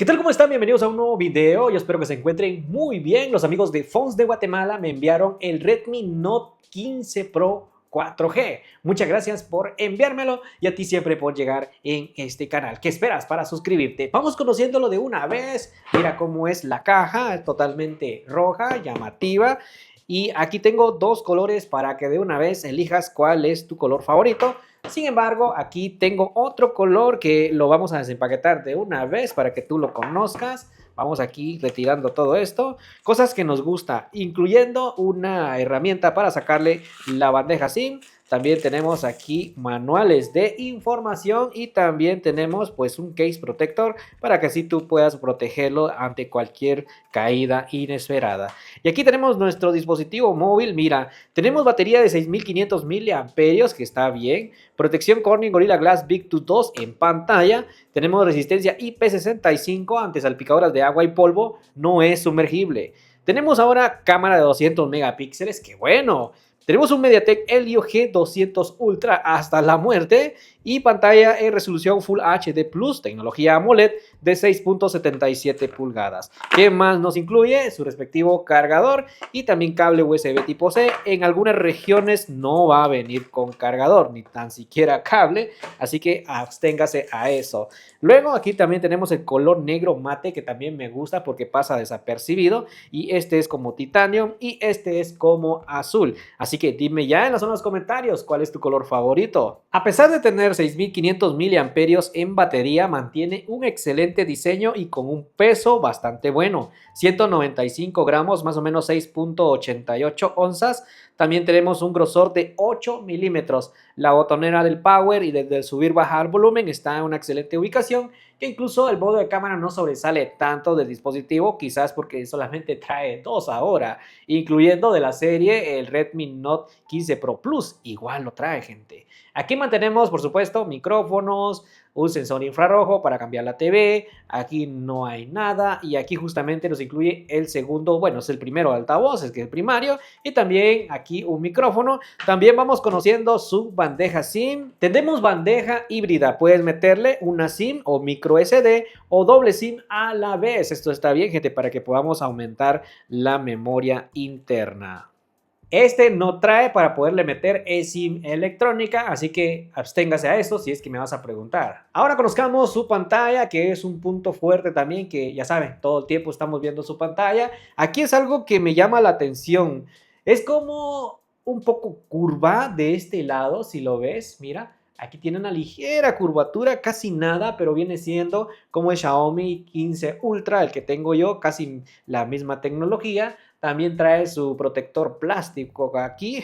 ¿Qué tal? ¿Cómo están? Bienvenidos a un nuevo video. Yo espero que se encuentren muy bien. Los amigos de Phones de Guatemala me enviaron el Redmi Note 15 Pro 4G. Muchas gracias por enviármelo y a ti siempre por llegar en este canal. ¿Qué esperas para suscribirte? Vamos conociéndolo de una vez. Mira cómo es la caja, totalmente roja, llamativa. Y aquí tengo dos colores para que de una vez elijas cuál es tu color favorito. Sin embargo, aquí tengo otro color que lo vamos a desempaquetar de una vez para que tú lo conozcas. Vamos aquí retirando todo esto. Cosas que nos gusta, incluyendo una herramienta para sacarle la bandeja SIM. También tenemos aquí manuales de información y también tenemos pues un case protector para que así tú puedas protegerlo ante cualquier caída inesperada. Y aquí tenemos nuestro dispositivo móvil. Mira, tenemos batería de 6500 miliamperios, que está bien. Protección Corning Gorilla Glass Big Tooth 2 en pantalla. Tenemos resistencia IP65 ante salpicaduras de agua y polvo. No es sumergible. Tenemos ahora cámara de 200 megapíxeles. ¡Qué bueno! Tenemos un MediaTek Helio G200 Ultra hasta la muerte y pantalla en resolución Full HD Plus, tecnología AMOLED de 6.77 pulgadas. ¿Qué más nos incluye? Su respectivo cargador y también cable USB tipo C. En algunas regiones no va a venir con cargador, ni tan siquiera cable, así que absténgase a eso. Luego aquí también tenemos el color negro mate, que también me gusta porque pasa desapercibido, y este es como titanio y este es como azul. Así que dime ya en los comentarios cuál es tu color favorito. A pesar de tener 6500 miliamperios en batería, mantiene un excelente diseño y con un peso bastante bueno, 195 gramos, más o menos 6.88 onzas. También tenemos un grosor de 8 milímetros. La botonera del power y desde el subir bajar volumen está en una excelente ubicación, que incluso el modo de cámara no sobresale tanto del dispositivo, quizás porque solamente trae dos ahora, incluyendo de la serie el Redmi Note 15 Pro Plus, igual lo trae, gente. Aquí mantenemos, por supuesto, micrófonos, un sensor infrarrojo para cambiar la TV, aquí no hay nada y aquí justamente nos incluye el segundo, bueno, es el primero altavoz, que es el primario, y también aquí un micrófono. También vamos conociendo su bandeja SIM. Tenemos bandeja híbrida, puedes meterle una SIM o micro SD o doble SIM a la vez. Esto está bien, gente, para que podamos aumentar la memoria interna. Este no trae para poderle meter eSIM electrónica, así que absténgase a esto si es que me vas a preguntar. Ahora conozcamos su pantalla, que es un punto fuerte también, que ya saben, todo el tiempo estamos viendo su pantalla. Aquí es algo que me llama la atención. Es como un poco curva de este lado, si lo ves, mira. Aquí tiene una ligera curvatura, casi nada, pero viene siendo como el Xiaomi 15 Ultra, el que tengo yo, casi la misma tecnología. También trae su protector plástico aquí,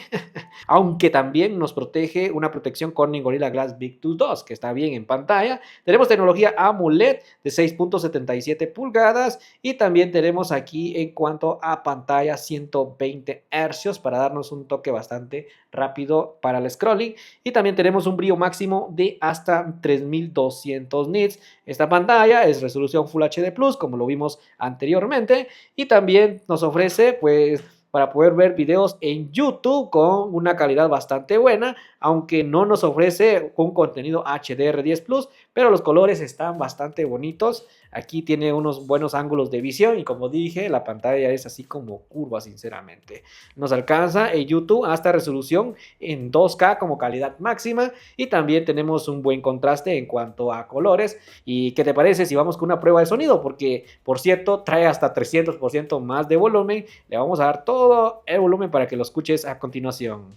aunque también nos protege una protección Corning Gorilla Glass Big Tooth 2, que está bien en pantalla. Tenemos tecnología AMOLED de 6.77 pulgadas y también tenemos aquí en cuanto a pantalla 120 Hz para darnos un toque bastante rápido para el scrolling, y también tenemos un brillo máximo de hasta 3200 nits. Esta pantalla es resolución Full HD Plus, como lo vimos anteriormente, y también nos ofrece pues para poder ver videos en YouTube con una calidad bastante buena, aunque no nos ofrece un contenido HDR10 Plus, pero los colores están bastante bonitos. Aquí tiene unos buenos ángulos de visión y, como dije, la pantalla es así como curva, sinceramente. Nos alcanza en YouTube hasta resolución en 2K como calidad máxima, y también tenemos un buen contraste en cuanto a colores. ¿Y qué te parece si vamos con una prueba de sonido? Porque, por cierto, trae hasta 300% más de volumen. Le vamos a dar todo el volumen para que lo escuches a continuación.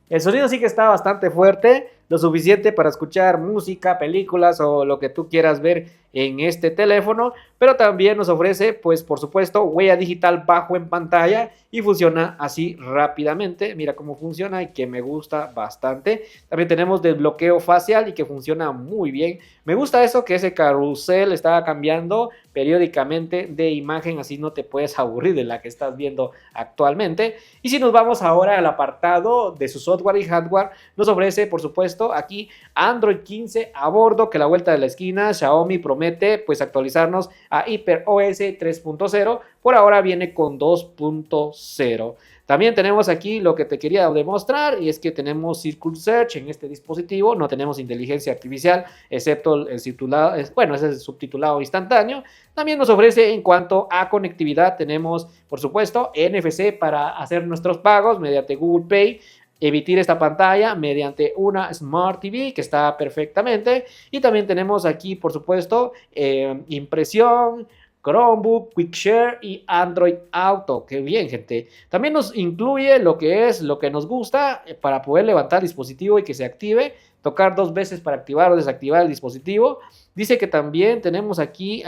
El sonido sí que está bastante fuerte, lo suficiente para escuchar música, películas o lo que tú quieras ver en este teléfono, pero también nos ofrece, pues por supuesto, huella digital bajo en pantalla y funciona así rápidamente. Mira cómo funciona y que me gusta bastante. También tenemos desbloqueo facial y que funciona muy bien. Me gusta eso, que ese carrusel está cambiando periódicamente de imagen, así no te puedes aburrir de la que estás viendo actualmente. Y si nos vamos ahora al apartado de su software y hardware, nos ofrece, por supuesto, aquí Android 15 a bordo, que a la vuelta de la esquina Xiaomi promete pues actualizarnos a HyperOS 3.0. Por ahora viene con 2.0. También tenemos aquí lo que te quería demostrar, y es que tenemos Circle Search en este dispositivo. No tenemos inteligencia artificial, excepto el subtitulado, bueno, ese es el subtitulado instantáneo. También nos ofrece, en cuanto a conectividad, tenemos, por supuesto, NFC para hacer nuestros pagos mediante Google Pay, emitir esta pantalla mediante una Smart TV que está perfectamente. Y también tenemos aquí, por supuesto, impresión, Chromebook, QuickShare y Android Auto. Qué bien, gente. También nos incluye lo que es lo que nos gusta para poder levantar el dispositivo y que se active. Tocar 2 veces para activar o desactivar el dispositivo. Dice que también tenemos aquí,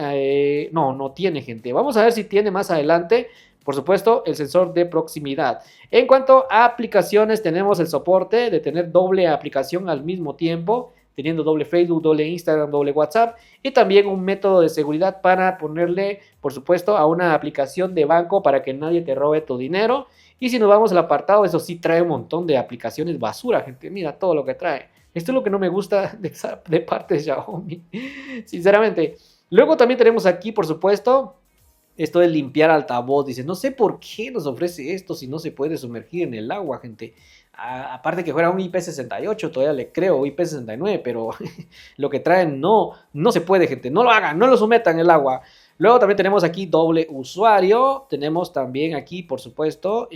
no tiene, gente. Vamos a ver si tiene más adelante. Por supuesto, el sensor de proximidad. En cuanto a aplicaciones, tenemos el soporte de tener doble aplicación al mismo tiempo, teniendo doble Facebook, doble Instagram, doble WhatsApp, y también un método de seguridad para ponerle, por supuesto, a una aplicación de banco para que nadie te robe tu dinero. Y si nos vamos al apartado, eso sí trae un montón de aplicaciones basura, gente. Mira todo lo que trae. Esto es lo que no me gusta de parte de Xiaomi, sinceramente. Luego también tenemos aquí, por supuesto, esto de limpiar altavoz. Dice, no sé por qué nos ofrece esto si no se puede sumergir en el agua, gente. Aparte que fuera un IP68, todavía le creo, IP69, pero lo que traen no se puede, gente. No lo hagan, no lo sometan en el agua. Luego también tenemos aquí doble usuario. Tenemos también aquí, por supuesto,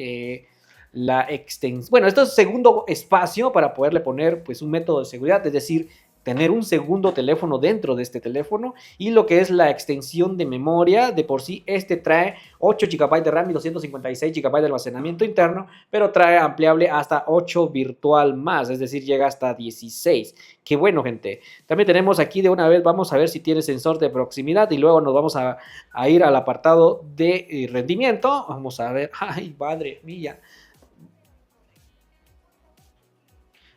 la extensión. Bueno, esto es segundo espacio para poderle poner pues un método de seguridad, es decir, tener un segundo teléfono dentro de este teléfono. Y lo que es la extensión de memoria, de por sí este trae 8 GB de RAM y 256 GB de almacenamiento interno, pero trae ampliable hasta 8 virtual más, es decir, llega hasta 16. Qué bueno, gente. También tenemos aquí, de una vez vamos a ver si tiene sensor de proximidad y luego nos vamos a ir al apartado de rendimiento. Vamos a ver, ay, madre mía.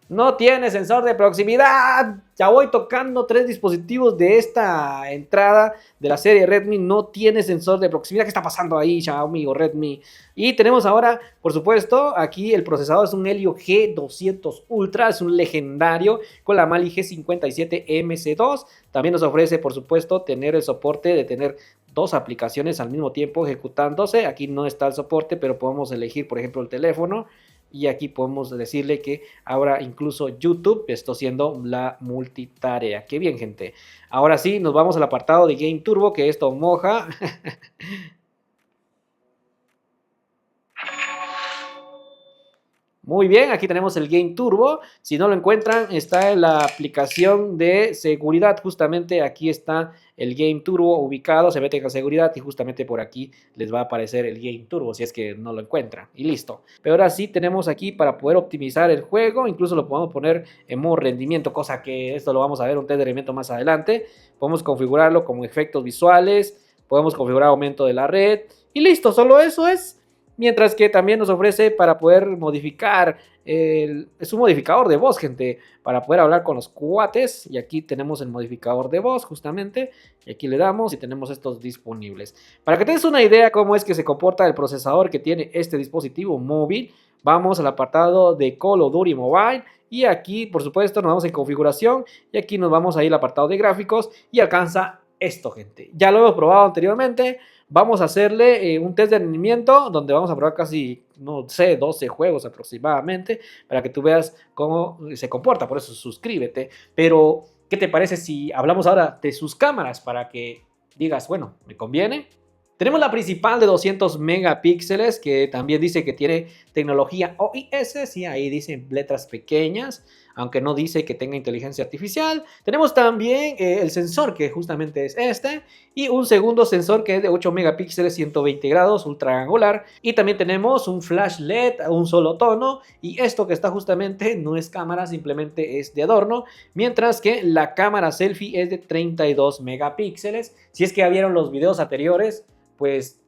No tiene sensor de proximidad. Ya voy tocando 3 dispositivos de esta entrada de la serie Redmi. No tiene sensor de proximidad. ¿Qué está pasando ahí, Xiaomi o Redmi? Y tenemos ahora, por supuesto, aquí el procesador es un Helio G200 Ultra. Es un legendario con la Mali G57MC2. También nos ofrece, por supuesto, tener el soporte de tener 2 aplicaciones al mismo tiempo ejecutándose. Aquí no está el soporte, pero podemos elegir, por ejemplo, el teléfono. Y aquí podemos decirle que ahora incluso YouTube está haciendo la multitarea. Qué bien, gente. Ahora sí, nos vamos al apartado de Game Turbo, que esto moja. Muy bien, aquí tenemos el Game Turbo. Si no lo encuentran, está en la aplicación de seguridad. Justamente aquí está el Game Turbo ubicado. Se meten a seguridad y justamente por aquí les va a aparecer el Game Turbo si es que no lo encuentran. Y listo. Pero ahora sí tenemos aquí para poder optimizar el juego. Incluso lo podemos poner en modo rendimiento, cosa que esto lo vamos a ver un test de rendimiento más adelante. Podemos configurarlo como efectos visuales. Podemos configurar aumento de la red. Y listo, solo eso es. Mientras que también nos ofrece para poder modificar, es un modificador de voz, gente, para poder hablar con los cuates. Y aquí tenemos el modificador de voz, justamente. Y aquí le damos y tenemos estos disponibles. Para que tengas una idea cómo es que se comporta el procesador que tiene este dispositivo móvil, vamos al apartado de Call of Duty Mobile. Y aquí, por supuesto, nos vamos en configuración. Y aquí nos vamos a ir al apartado de gráficos. Y alcanza esto, gente. Ya lo hemos probado anteriormente. Vamos a hacerle un test de rendimiento donde vamos a probar casi, no sé, 12 juegos aproximadamente para que tú veas cómo se comporta. Por eso suscríbete. Pero, ¿qué te parece si hablamos ahora de sus cámaras para que digas, bueno, me conviene? Tenemos la principal de 200 megapíxeles que también dice que tiene tecnología OIS. Sí, ahí dicen letras pequeñas. aunque no dice que tenga inteligencia artificial. Tenemos también el sensor, que justamente es este, y un segundo sensor que es de 8 megapíxeles, 120 grados, ultra angular. Y también tenemos un flash LED a un solo tono, y esto que está justamente no es cámara, simplemente es de adorno, mientras que la cámara selfie es de 32 megapíxeles. Si es que ya vieron los videos anteriores, pues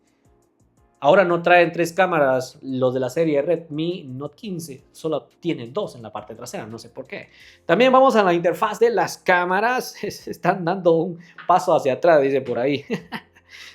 ahora no traen tres cámaras los de la serie Redmi Note 15, solo tienen dos en la parte trasera, no sé por qué. También vamos a la interfaz de las cámaras, están dando un paso hacia atrás, dice por ahí.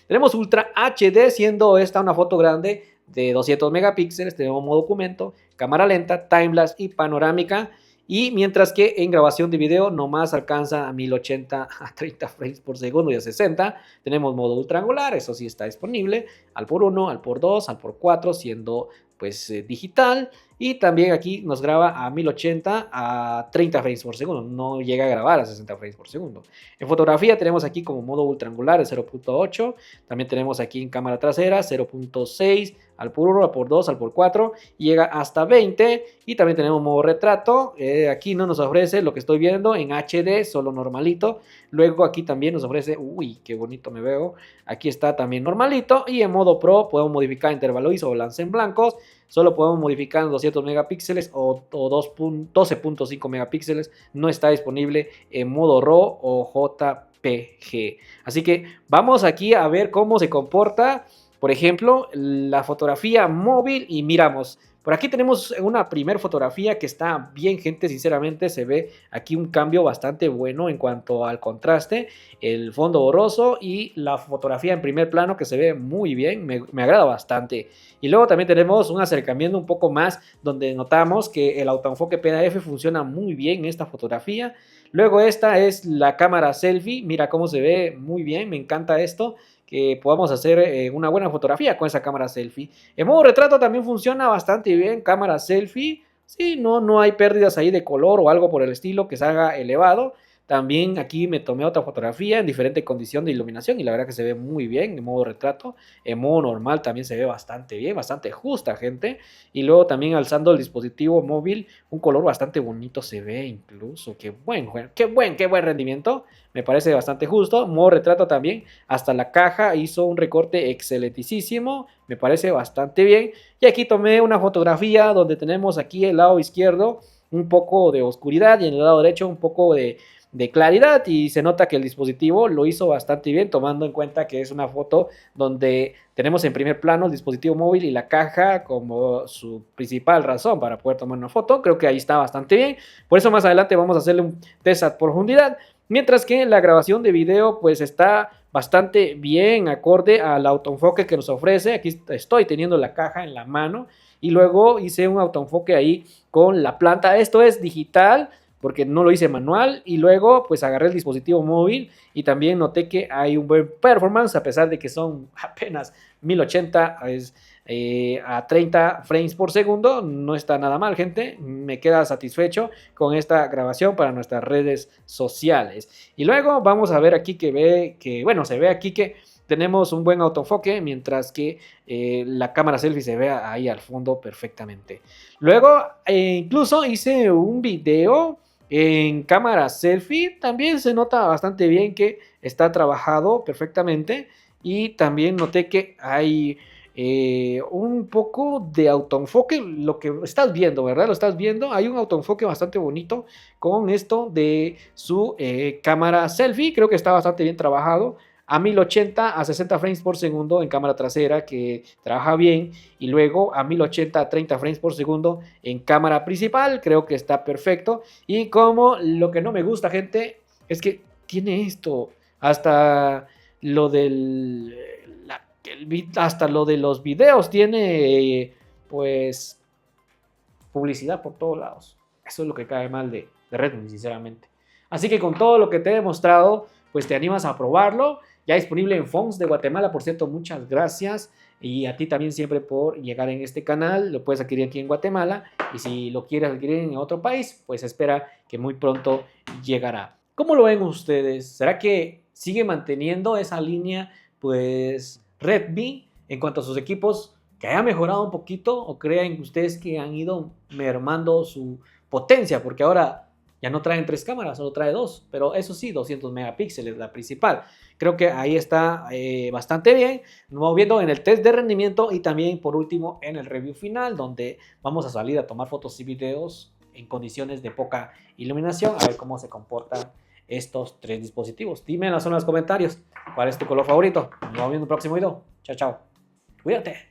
Tenemos Ultra HD, siendo esta una foto grande de 200 megapíxeles, tenemos modo documento, cámara lenta, timelapse y panorámica. Y mientras que en grabación de video nomás alcanza a 1080 a 30 frames por segundo y a 60. Tenemos modo ultra angular, eso sí está disponible, al por 1, al por 2, al por 4, siendo pues digital. Y también aquí nos graba a 1080 a 30 frames por segundo, no llega a grabar a 60 frames por segundo. En fotografía tenemos aquí como modo ultra angular de 0.8, también tenemos aquí en cámara trasera 0.6, al por 1, al por 2, al por 4, llega hasta 20. Y también tenemos modo retrato, aquí no nos ofrece lo que estoy viendo en HD, solo normalito. Luego aquí también nos ofrece, uy, qué bonito me veo, aquí está también normalito. Y en modo pro podemos modificar intervalo ISO o lance en blancos, solo podemos modificar en 200 megapíxeles o 12.5 megapíxeles, no está disponible en modo RAW o JPG. Así que vamos aquí a ver cómo se comporta, por ejemplo, la fotografía móvil y miramos. Por aquí tenemos una primera fotografía que está bien, gente, sinceramente se ve aquí un cambio bastante bueno en cuanto al contraste, el fondo borroso y la fotografía en primer plano que se ve muy bien, me agrada bastante. Y luego también tenemos un acercamiento un poco más donde notamos que el autoenfoque PDF funciona muy bien en esta fotografía. Luego esta es la cámara selfie, mira cómo se ve muy bien, me encanta esto, que podamos hacer una buena fotografía con esa cámara selfie. En modo retrato también funciona bastante bien, cámara selfie. Sí, no hay pérdidas ahí de color o algo por el estilo que se haga elevado. También aquí me tomé otra fotografía en diferente condición de iluminación y la verdad que se ve muy bien en modo retrato. En modo normal también se ve bastante bien, bastante justa, gente. Y luego también alzando el dispositivo móvil, un color bastante bonito se ve incluso. Qué buen rendimiento. Me parece bastante justo. Modo retrato también. Hasta la caja hizo un recorte excelentísimo. Me parece bastante bien. Y aquí tomé una fotografía donde tenemos aquí el lado izquierdo un poco de oscuridad y en el lado derecho un poco de claridad, y se nota que el dispositivo lo hizo bastante bien, tomando en cuenta que es una foto donde tenemos en primer plano el dispositivo móvil y la caja como su principal razón para poder tomar una foto. Creo que ahí está bastante bien, por eso más adelante vamos a hacerle un test a profundidad, mientras que la grabación de video pues está bastante bien acorde al autoenfoque que nos ofrece. Aquí estoy teniendo la caja en la mano y luego hice un autoenfoque ahí con la planta. Esto es digital porque no lo hice manual, y luego pues agarré el dispositivo móvil y también noté que hay un buen performance a pesar de que son apenas 1080 a 30 frames por segundo. No está nada mal, gente, me queda satisfecho con esta grabación para nuestras redes sociales. Y luego vamos a ver aquí se ve aquí que tenemos un buen autoenfoque, mientras que la cámara selfie se ve ahí al fondo perfectamente. Luego incluso hice un video en cámara selfie, también se nota bastante bien que está trabajado perfectamente, y también noté que hay un poco de autoenfoque, lo que estás viendo, ¿verdad? Lo estás viendo, hay un autoenfoque bastante bonito con esto de su cámara selfie, creo que está bastante bien trabajado. A 1080 a 60 frames por segundo en cámara trasera, que trabaja bien, y luego a 1080 a 30 frames por segundo en cámara principal, creo que está perfecto. Y como lo que no me gusta, gente, es que tiene esto, hasta lo del hasta lo de los videos tiene pues publicidad por todos lados. Eso es lo que cae mal de Redmi, sinceramente. Así que con todo lo que te he demostrado, pues te animas a probarlo. Ya disponible en Fonts de Guatemala, por cierto, muchas gracias. Y a ti también siempre por llegar en este canal. Lo puedes adquirir aquí en Guatemala. Y si lo quieres adquirir en otro país, pues espera que muy pronto llegará. ¿Cómo lo ven ustedes? ¿Será que sigue manteniendo esa línea, pues, Redmi en cuanto a sus equipos, que haya mejorado un poquito? ¿O creen ustedes que han ido mermando su potencia, porque ahora ya no traen 3 cámaras, solo trae 2, pero eso sí, 200 megapíxeles la principal. Creo que ahí está bastante bien. Nos vamos viendo en el test de rendimiento y también por último en el review final, donde vamos a salir a tomar fotos y videos en condiciones de poca iluminación, a ver cómo se comportan estos 3 dispositivos. Dime en la zona de los comentarios cuál es tu color favorito. Nos vemos viendo en el próximo video. Chao, chao. Cuídate.